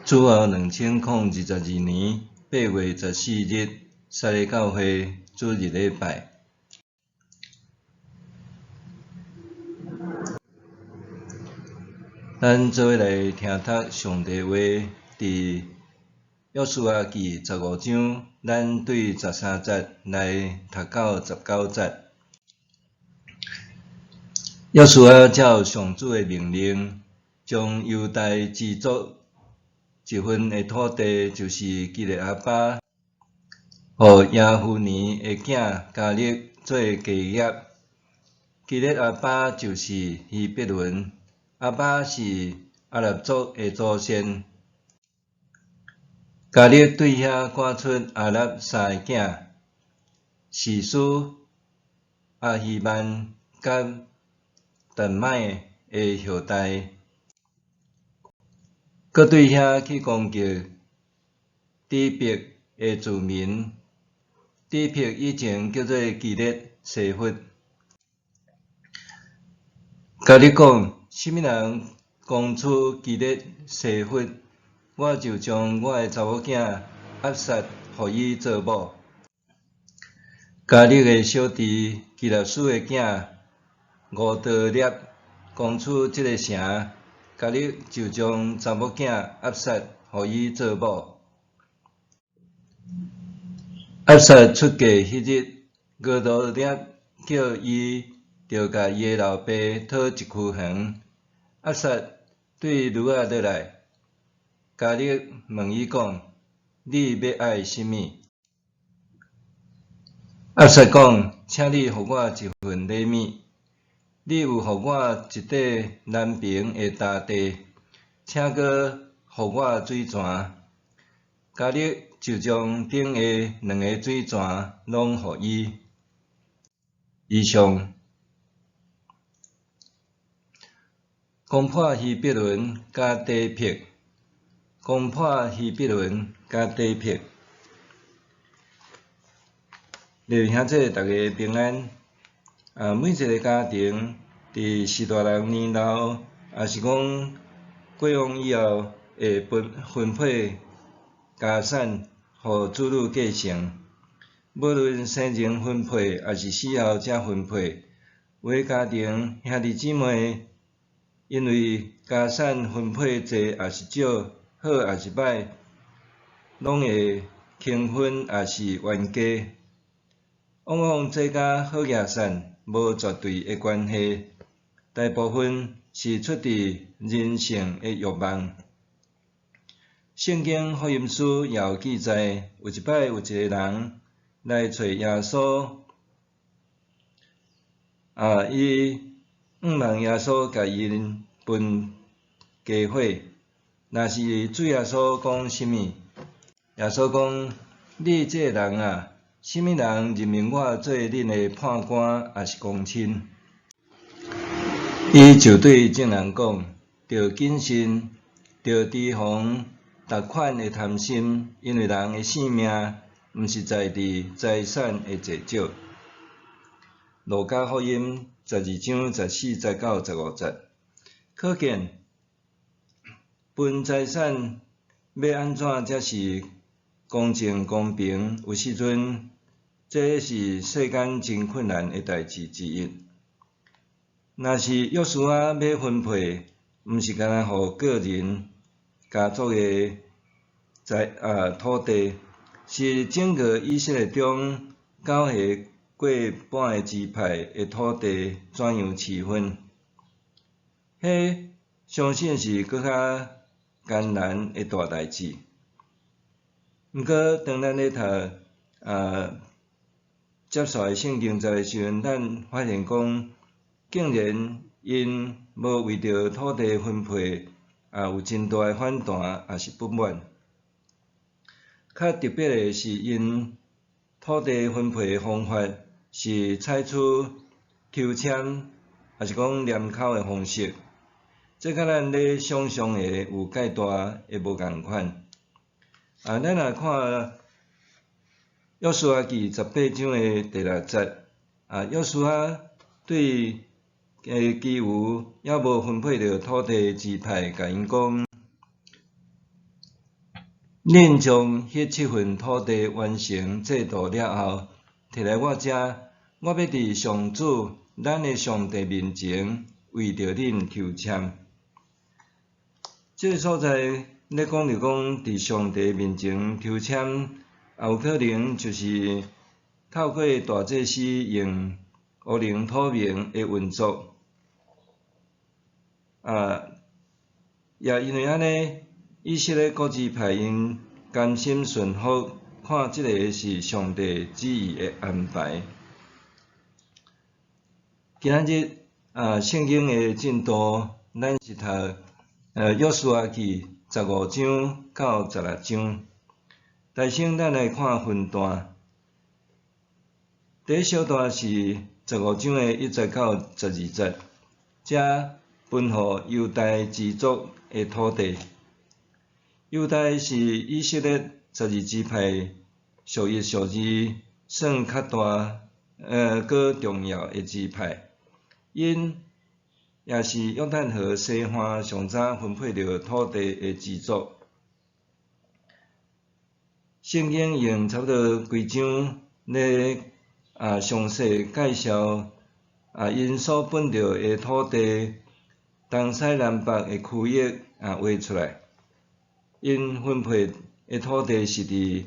主后2022年8月14日，撒利教会主日礼拜。咱做伙来听读上帝话，伫约书亚记15章，咱对13节来读到19节。约书亚照上主的命令，将犹大支族一份的土地，就是基列阿巴，互耶夫尼的囝加勒做基业。基列阿巴就是希伯伦，阿巴是阿拉族的祖先。加勒对遐赶出阿拉三个囝，士师、阿希曼甲但麦的后代，搁对遐去攻击底伯的子民。底伯以前叫做基列西弗。甲你讲，什么人讲出基列西弗，我就将我的查某囝押杀，互伊做某。加勒的小弟基纳斯的囝乌德列讲出这个城，加勒就将查某囝押杀，互伊做某。押杀出嫁迄日，乌德列叫伊着甲伊的老爸讨一区园。押杀对女仔落来，加勒问伊讲：你要爱甚物？押杀讲：请你互我一份礼物。你有互我一块南平的大地，请搁互我水泉。加勒就将顶下2个水泉拢互伊。以上攻破希伯伦甲底伯，攻破希伯伦甲底伯。弟兄姊妹，大家平安。每一个家庭伫士大人年老，也是讲过往以后会分配家产，互子女继承。无论生前分配，还是死后才分配，有的家庭兄弟姊妹因为家产分配侪也是少，好也是歹，拢会轻分也是冤家。往往这甲好野善无绝对的关系，大部分是出自人性的欲望。圣经福音书也有记载，有一摆有一个人来找耶稣，伊望耶稣甲因分家伙。若是主耶稣讲甚物？耶稣讲：你这个人啊，什么人任命我做恁的判官，也是公亲？伊就对众人讲：着谨慎，着提防逐款的贪心，因为人的性命毋是在伫财产的济少。路加福音12章14、19、15节，可见分财产要安怎才是公正公平？有时阵，这是世间真困难的代志之一。若是约书亚要分配，毋是干那互个人、家族的土地，是整个以色列中9个过半的支派的土地怎样区分？迄相信是搁较艰难的大代志。毋过，当咱咧读接续的圣经的时阵，咱发现讲，竟然因无为着土地分配有真大的反弹，也是不满。较特别的是，因土地分配的方法是采取抽签，也是讲念口的方式。这甲咱咧想象的有介大的无共款。咱来看约书亚记18章的第6节，约书亚对其余还无分配着土地支派，甲因讲：恁将迄7份土地完成制度了后，摕来我遮，我要伫上主咱的上帝面前为着恁抽签。这个所在咧讲着讲，伫上帝面前抽签，也有可能就是透过大祭司用乌灵土明的运作，也因为安尼，以色列各支派因甘心顺服，看即个是上帝旨意的安排。今仔日圣经的进度，咱是读约书亚记15章到16章。大先咱来看分段。第一小段是15章的1节到12节，遮分互犹大支族的土地。犹大是以色列12支派属于数字算较大搁重要的支派，因也是约旦河西岸上早分配着土地的支族。圣经用差不多规章咧详细介绍因所分着的土地东西南北的区域画出来。因分配的土地是伫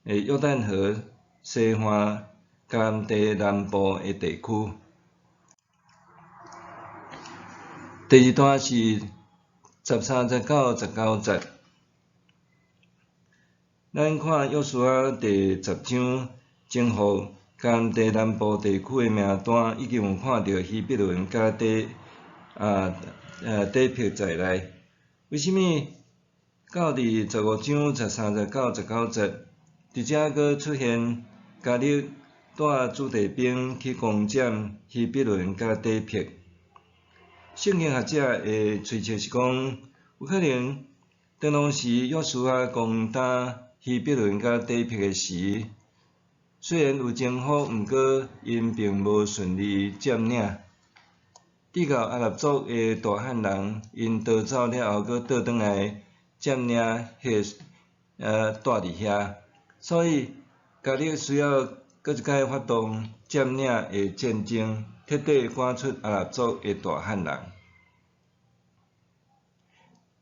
约旦河西岸迦南地南部的地区。第二段是13节到19节，咱看约书亚第10章征服迦南地南部地区的名单，已经有看到希伯伦甲底撇在内。为什么到伫15章13节到19节，伫遮阁出现加勒带子弟兵去攻占希伯伦甲底撇？圣经学者的推测是讲，有可能当当时约书亚攻打希伯伦甲底撇的时，虽然有征服，毋过因并无顺利占领。抵到阿拉族的大汉人，因逃走了后，阁倒转来占领迄住伫遐，所以加勒需要搁一摆发动占领的战争，彻底赶出阿拉族的大汉人。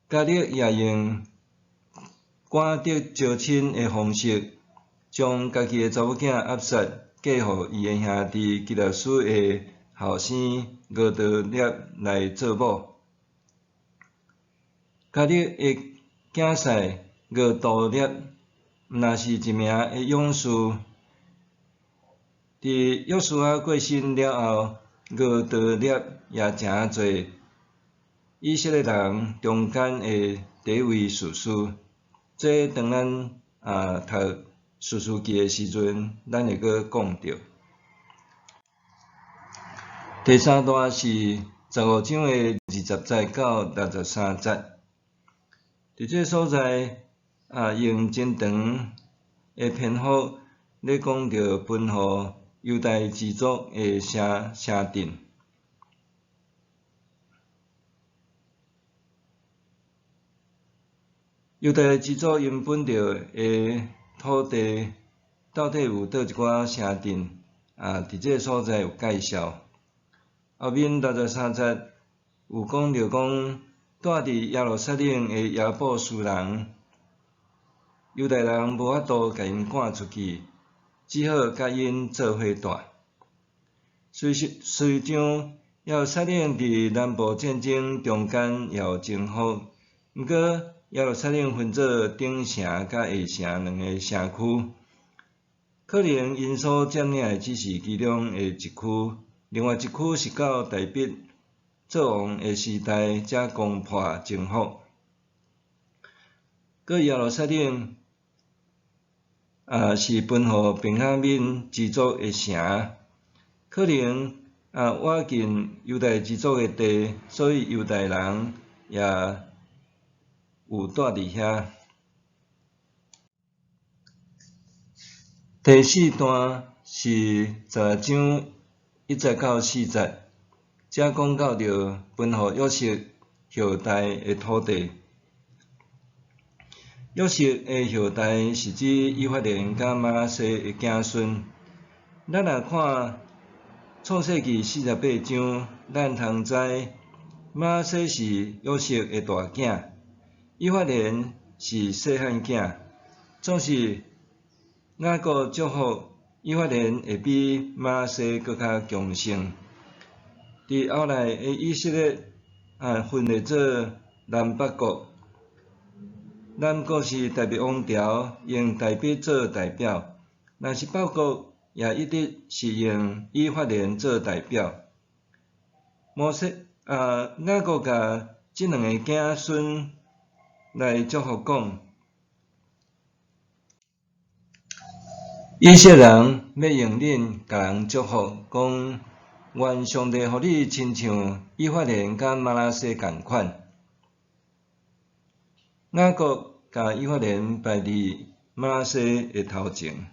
加勒也用赶得招亲的方式，将家己的查某囝押杀，嫁互伊的兄弟基列斯的后生俄德列来做某。加勒的囝婿俄杜列，毋但是一名的勇士。伫约书亚过身了后，俄杜列也诚侪以色列人中间的第一位士师。这当咱读士师记的时阵，咱会阁讲到。第三段是15章的20节到63节。伫这所在用真长的篇幅咧讲着分互犹大支族的城镇。犹大支族因本着的土地到底有倒一寡城镇伫这所在有介绍。后面63节有讲着讲，住伫耶路撒冷的亚布斯人，犹大人无法度甲因赶出去，只好甲因做伙住。虽然耶路撒冷伫南部战争中间也有征服，毋过耶路撒冷分做顶城甲下城两个城区，可能因所占领的只是其中的一区，另外一区是到大毕做王的时代才攻破征服。搁耶路撒冷是分互便雅悯支族的城，可能挖进犹大支族的地，所以犹大人也有住伫遐。第四段是12章1节到4节，遮讲到着分互约瑟后代的土地。约瑟的后代是指以法莲甲玛拿西的子孙。咱若看创世纪48章，咱通知玛拿西是约瑟的大囝，以法莲是细汉囝。总是雅各祝福以法莲会比玛拿西搁较强盛。伫后来的以色列分裂做南北国，南国是大卫王朝用大卫做代表，若是北国也一直是用以法莲做代表。雅各甲即两个子孙来祝福讲，以色列人要用恁甲人祝福，讲愿上帝互你亲像以法莲甲玛拿西共款。雅各甲以法莲排伫玛拿西的头前。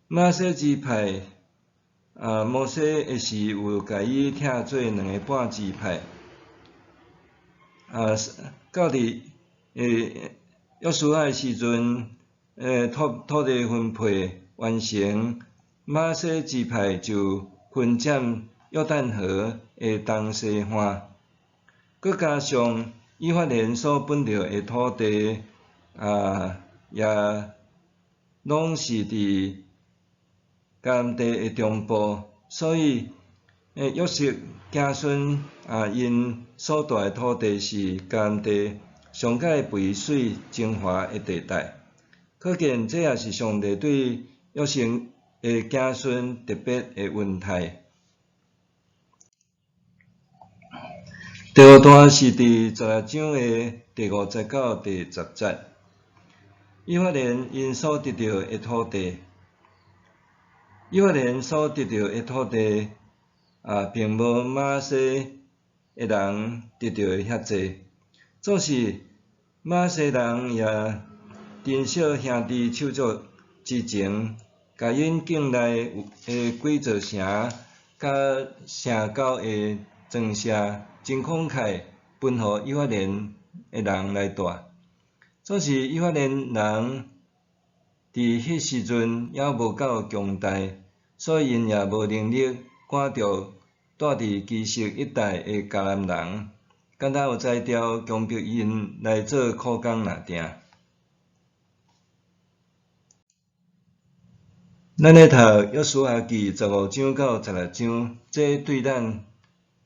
玛拿西支派，摩西的时有甲伊拆做两个半支派。到伫约书亚的时阵，土地分配完成，玛拿西支派就分占约旦河的东西岸，佮加上以法莲所分着的土地，也拢是伫迦南地的中部，所以约瑟子孙因所住的土地是迦南地上界肥水精华的地带，可见这也是上帝对约瑟的子孙特别的恩待。第五段是伫16章的第50到第10节，以法莲因所得到的土地。以法莲所得到的土地，并无玛拿西的人得到的遐济，总是玛拿西人也珍惜兄弟手足之情，甲因境内的几座城甲城郊的庄舍真慷慨，分互以法莲的人来住。总是以法莲人伫迄时阵还无够强大，所以因也无能力赶着住伫基色一带的迦南人，敢若有才调强迫因来做苦工若定。咱咧读约书亚记15章到16章，这对咱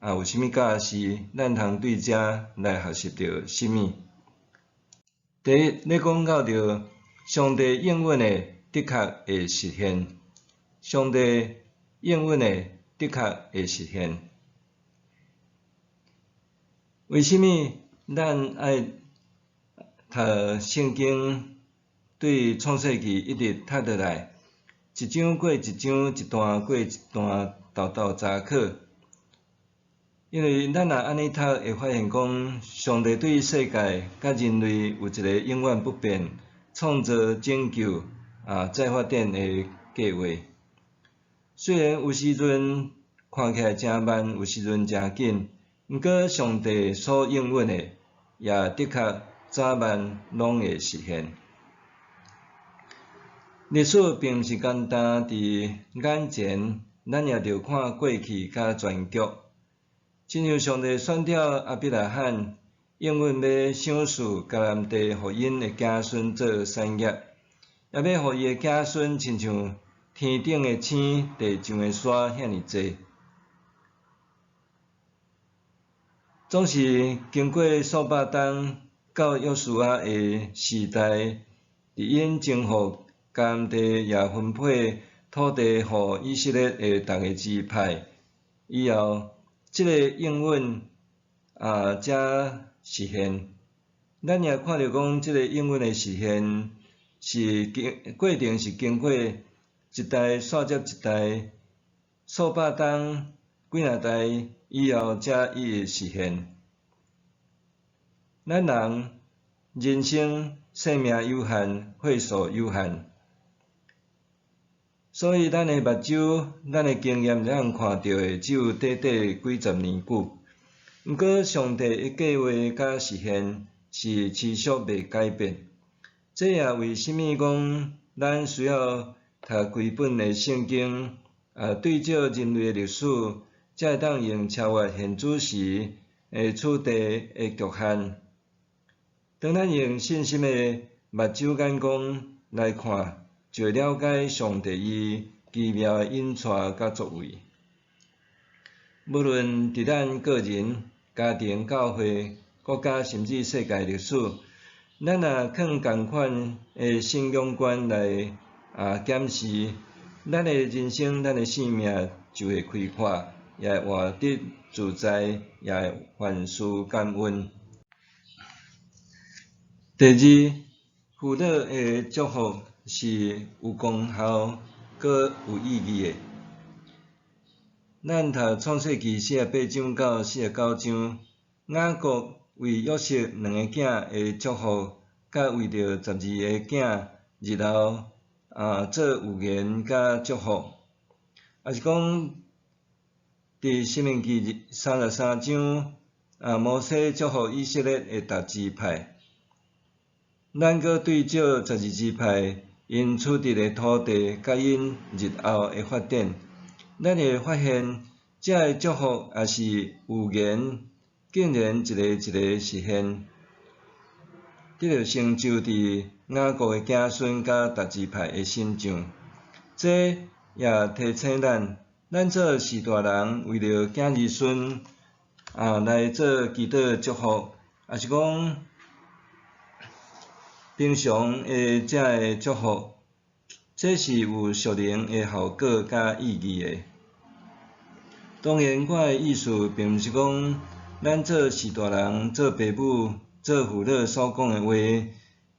有啥物教示？咱通对遮来学习到啥物？第一，咧讲到着上帝应允的，的确会实现。上帝应允的，的确会实现。为什么咱爱读圣经？对创世纪一直读落来，一章过一章，一段过一段，豆豆查考。因为咱若安尼读，会发现讲，上帝对世界甲人类有一个永远不变、创造、拯救、再发展的计划。虽然有时阵看起来真慢，有时阵真紧，毋过上帝所应允的，也的确早晚拢会实现。历史并毋是简单伫眼前，咱也着看过去甲全局。亲像上帝选召亚伯拉罕，应允要赏赐迦南地，互因的子孙做产业，也要互伊的子孙亲像天顶的星、地上的沙遐尼济。总是经过数百冬，到约书亚的时代，伫因征服迦南地，也分配土地互以色列的逐个支派以后。即个应允才实现，咱也看到讲，即个应允的实现是过程是经过一代续接一代，数百冬、几若代以后才伊会实现。咱人生生命有限，岁数有限。所以，咱的目睭、咱的经验才通看到的，只有短短几十年久。毋过，上帝的计划甲实现，是持续袂改变。这也为虾米讲咱需要读几本的圣经，对照人类的历史，才会当用超越现主时处地的局限。当咱用信心的目睭眼光来看，就会了解上帝伊奇妙的引带甲作为。无论伫咱个人、家庭、教会、国家，甚至世界历史，咱若放共款的信仰观来检视，咱的人生、咱的性命就会开阔，也会活得自在，也会凡事感恩。第二，福乐的祝福是有功效、佮有意义的。咱读创世纪48章到49章，雅各为约瑟2个囝的祝福，甲为着12个囝日后做预言甲祝福，也是讲伫申命记33章摩西祝福以色列的10支派。咱搁对照12支派因取得的土地，甲因日后的发展。咱会发现，这个祝福也是预言，竟然一个一个实现，得到成就伫雅各的子孙甲10支派的身上。这也提醒咱做士大人为了子儿孙来做祈祷祝福，也是讲平常的这个祝福，这是有属灵的效果甲意义的。当然，我的意思并毋是讲咱做士大人、做爸母、做父母所讲的话，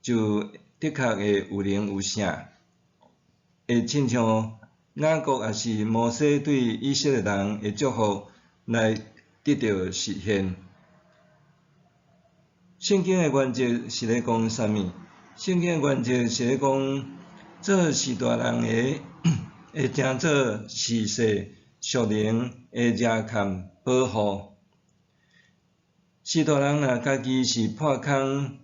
就的确会有灵有圣，会亲像雅各也是摩西对以色列人的祝福来得到实现。圣经的原则是咧讲啥物？圣经的原则是咧讲，做士大人的会经做世世属灵的热坎保护。士大人若家己是破空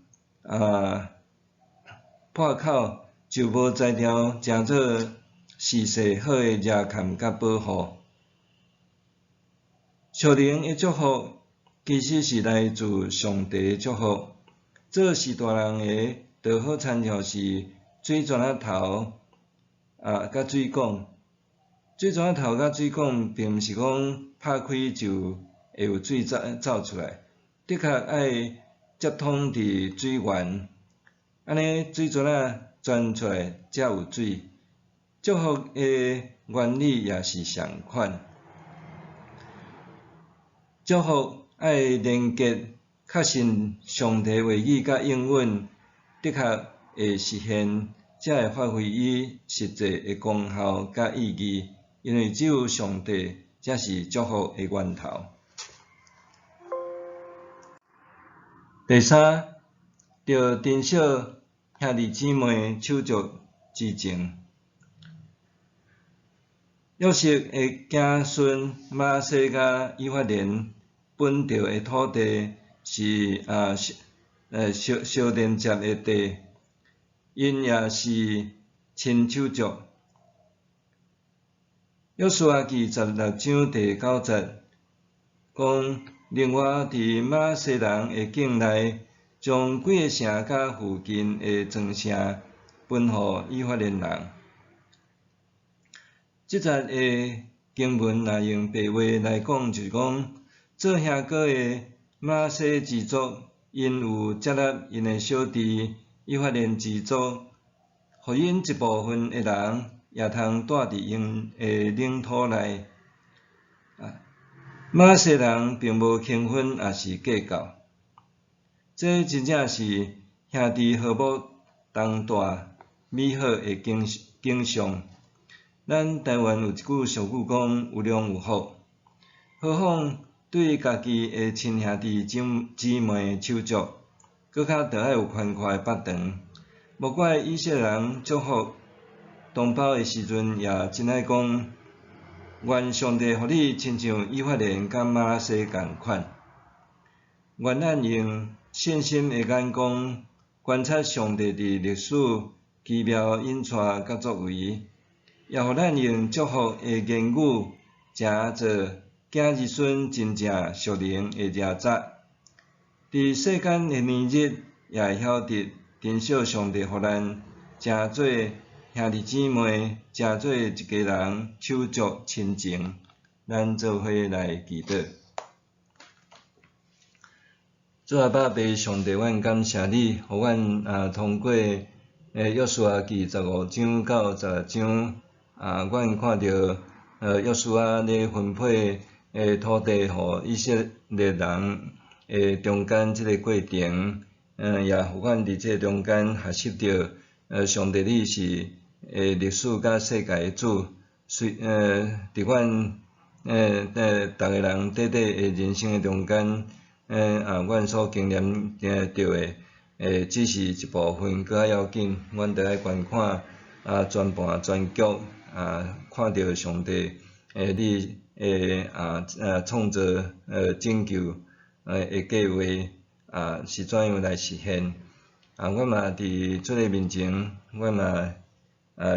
破口，就无才调经做世世好的热坎甲保护。属灵的祝福其实是来自上帝的祝福。做士大人的，就好参照是水泉仔头甲水管。水泉仔头甲水管并毋是讲拍开就会有水走出来，的确爱接通伫水源，安尼水泉仔钻出来才有水。祝福的原理也是相款。祝福爱连结确信上帝话语甲应允，的确会实现，才会发挥伊实际的功效甲意义。因为只有上帝才是祝福的源头。第三，着珍惜兄弟姊妹手足之情。约瑟的子孙玛西甲以法莲本着的土地是相连接的地，因也是亲手足。约书亚记16章第9节讲，另外伫玛西人的境内，将几个城甲附近的庄城分予以法莲人。即节的经文若用白话来讲，就是讲做兄哥的玛西支族，因有接纳因的小弟以法莲支族，互因一部分的人也通住伫因的领土内。玛西人并无轻分，也是计较。这真正是兄弟和睦同住美好的景象。咱台湾有一句俗语讲，有量有福。何况对家己的亲兄弟姊妹手足，搁较着爱有宽阔的腹肠。无怪以色列人祝福同胞的时阵，也真爱讲，愿上帝互你亲像以法莲甲玛西共款。愿咱用信心的眼光，观察上帝伫历史奇妙引带甲作为，也互咱用祝福的言语，诚做今日孙真正属灵的热杂。伫世间的年日，也会晓得珍惜上帝互咱，诚做兄弟姊妹，诚做一家人手足亲情。咱做伙来祈祷。主啊，爸爸上帝，阮感谢你，互阮通过约书亚记15章到16章阮看到约书亚咧分配土地互以色列人中间即个过程，也互阮伫即个中间学习到上帝你是历史甲世界的主，伫阮逐个人短短的人生的中间，阮所经验到的只是一部分，搁较要紧，阮得爱观看全盘全局，看到上帝你创造拯救的计划是怎样来实现。阮嘛伫主的面前，阮嘛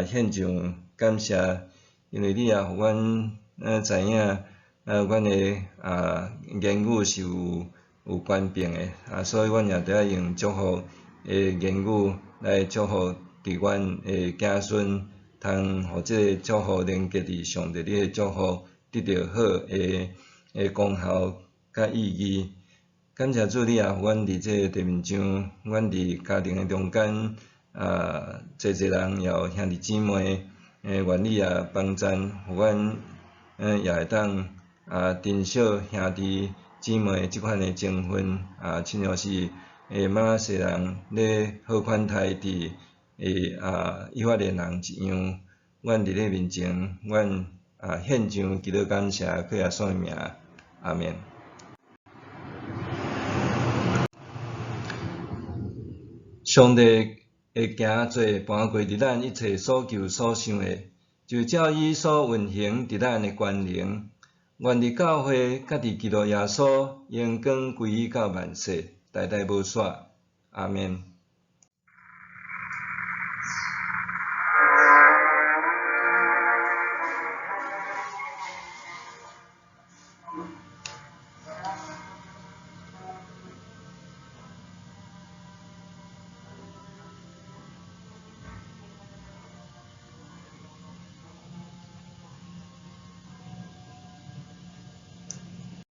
献上感谢，因为你也互阮知影，阮的言语是有权柄的，所以阮也得爱用祝福的言语来祝福伫阮的子孙，通互即个祝福连结伫上帝你的祝福，得到好的功效甲意义。感谢主，你也互阮伫即个地面上，阮伫家庭的中间，济人也有兄弟姊妹，愿你也帮赞，互阮也会当珍惜兄弟姊妹即款的情分，亲像是玛拿西人咧好款待伫以法莲人一样。阮伫你面前，阮献上祈祷感谢，靠耶稣的名，阿免。上帝会行做伴过伫咱一切所求所想的，就照伊所运行伫咱的权能。愿伫教会，甲伫基督耶稣，荣光归于到万世，代代无煞。阿免。